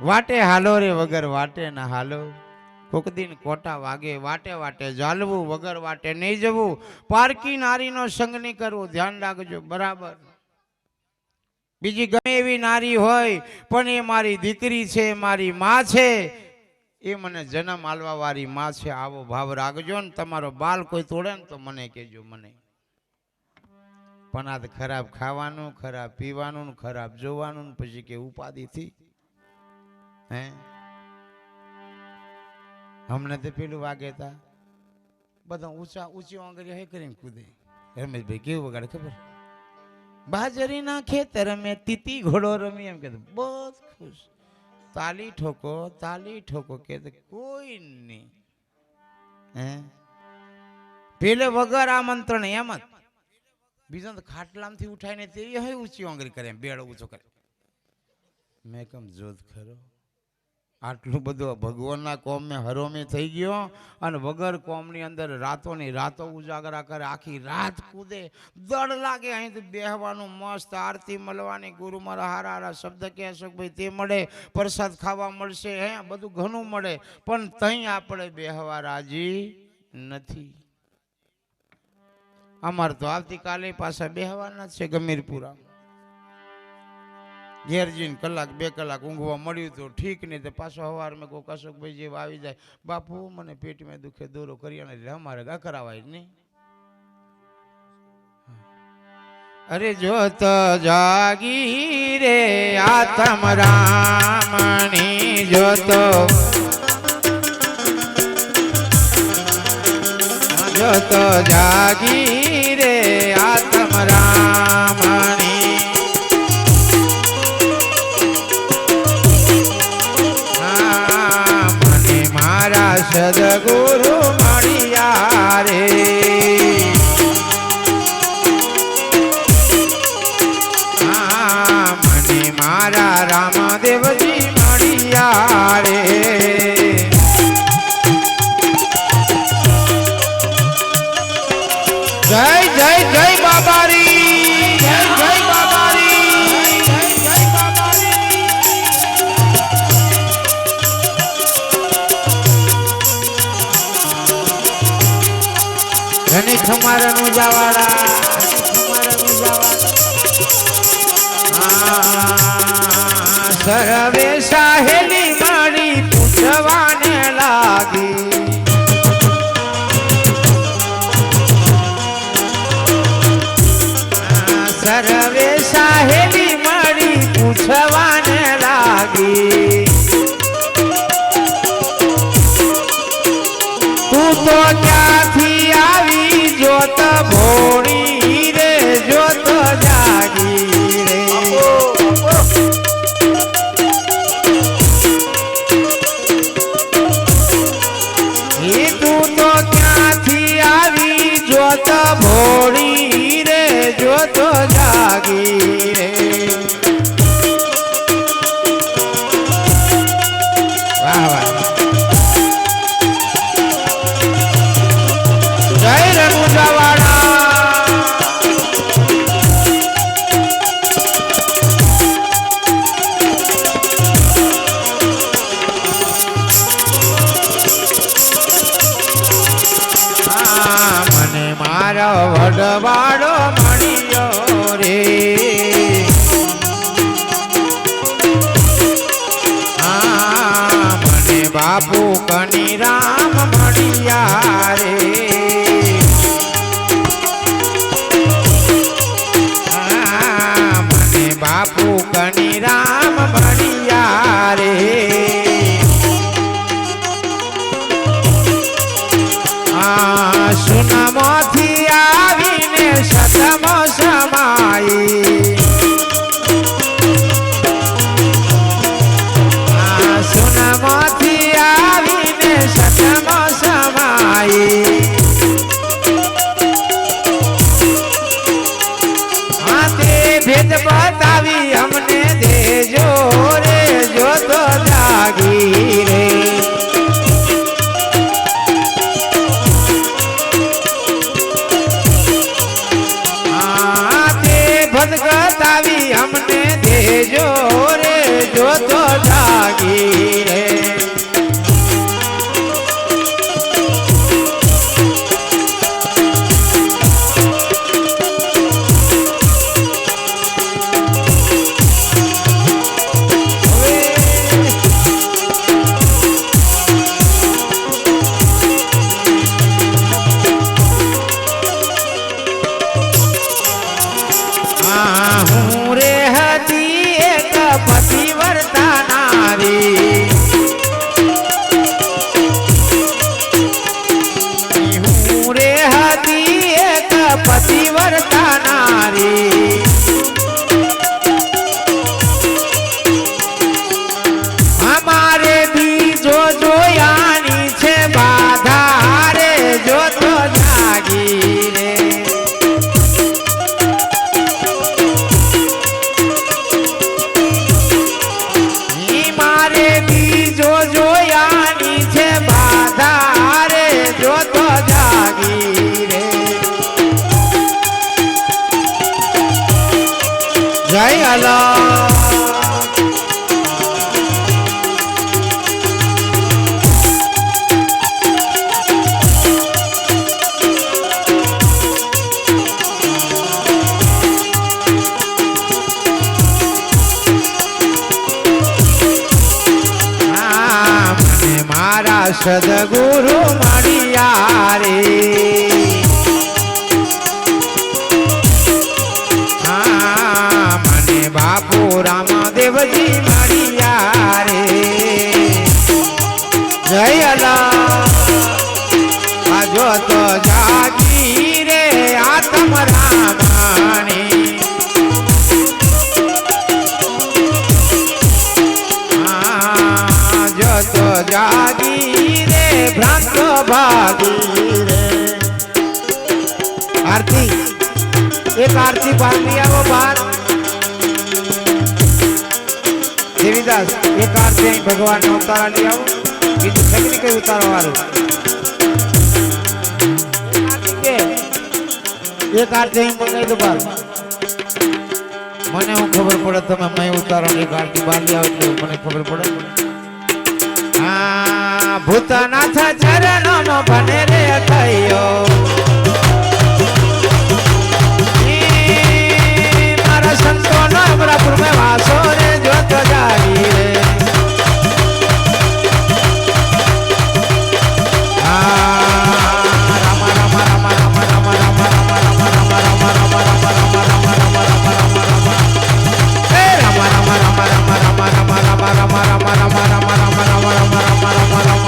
વાટે હાલો રે વગર વાટે ના હાલો, કોક દિન કોટા વાગે વાટે વાટે ચાલવું, વગર વાટે નહીં જવું, પારકી નારીનો સંગ નહીં કરવો, ધ્યાન રાખજો બરાબર. બીજી ગમે એવી નારી હોય પણ એ મારી દીકરી છે, મારી માં છે, એ મને જન્મ આલવા વાળી માં છે, આવો ભાવ રાખજો ને તમારો બાલ કોઈ તોડે ને તો મને કહેજો. મને પણ આ ખરાબ ખાવાનું, ખરાબ પીવાનું, ખરાબ જોવાનું, પછી કે ઉપાધિથી હે હમણાં તો પેલું વાગે તા બધા ઊંચી આંગળી હે કરીને કૂદે. રમેશભાઈ કેવું વગાડે ખબર? બાજરીના ખેતર મેં તીતી ઘોડો રમી એમ કે બસ ખુશ. તાલી ઠોકો કે કોઈ નહીં હે પેલે વગર આમંત્રણ એમ જ. બીજો તો ખાટલામાંથી ઉઠાઈને તેવી હે ઊંચી આંગળી કરે, બેડો ઊંચો કરે. મેં કમ જોત ખરો આટલું બધું ભગવાનના કોમે હરોમે થઈ ગયો અને વગર કોમની અંદર રાતોની રાતો ઉજાગરા કરે, આખી રાત કૂદે, દડ લાગે. અહીંથી બેહવાનું મસ્ત, આરતી મળવાની, ગુરુ મારા હારા હારા શબ્દ કે અશોકભાઈ તે મળે, પ્રસાદ ખાવા મળશે, હે બધું ઘણું મળે, પણ તઈ આપણે બેહવા રાજી નથી. અમારે તો આવતીકાલે પાછા બેહવાના છે ગમીરપુરા. ઘેર જઈને કલાક બે કલાક ઊંઘવા મળ્યું તો ઠીક નહીં, તો પાછો સવારમાં કોઈ અશોકભાઈ જેવા આવી જાય, બાપુ મને પેટમાં દુખે દોરો કરી અને અમારે ગા કરાવાય નહીં. અરે જોત જાગી રે આત્મ રામણી જોતો, જોતો જાગી રે આત્મ રામણી. સદગુરુ મળ્યા રે, હા મને મારા રામદેવજી મળ્યા રે. જય જય જય બાબારી, જય જય બાબારી, જય જય બાબારી. ધની ખમારા નું જવાડા, સરવે સાહેલી મારી પૂછવાને લાગી, સરવે સાહેલી મારી પૂછવાને લાગી. તું તો ક્યાંથી આવી જોત ભોળી રે, જોત જાગી રે. એ તું તો ક્યાંથી આવી જોત ભોળી રે, જોત જાગી રે. વાહ વાહ. વડવાડો મળ્યો રે, હા મને બાપુ કની રામ મળ્યા રે, હા મને બાપુ કની રામ મળ્યા રે. હા સુનામાંથી આવીને સતમ સમાઈ, સુનામાંથી આવીને સતમ સમાઈ. હા તે ભેદ બતાવી અમને દેજો રે, જોતો જાગી રે. ભદગત આવી અમને દેજો રે, જોતો જાગી જય અલા સદગુરુ મળ્યા રે હા મને બાપુ રામદેવજી મળ્યા રે જય અલા આજો તો જાગી રે આત્મ રામાણી આજો તો જાગી भ्रांत भागी रे आरती एक आरती पार लिया वो बात देवीदास एक आरती भगवान ने उतारा लिया वो बीजू सगनी कई उतारा वालों एक आरती मंगाई दो बार मने हूँ खबर पड़े तमे मैं उतारो एक आरती बार लिया એટલે મને ખબર પડે ભૂતનાથ ચરણમાં બને રે થયો મારા સંતોનો અમરાપુરમાં વાસો રે જોત જાગી રે Rama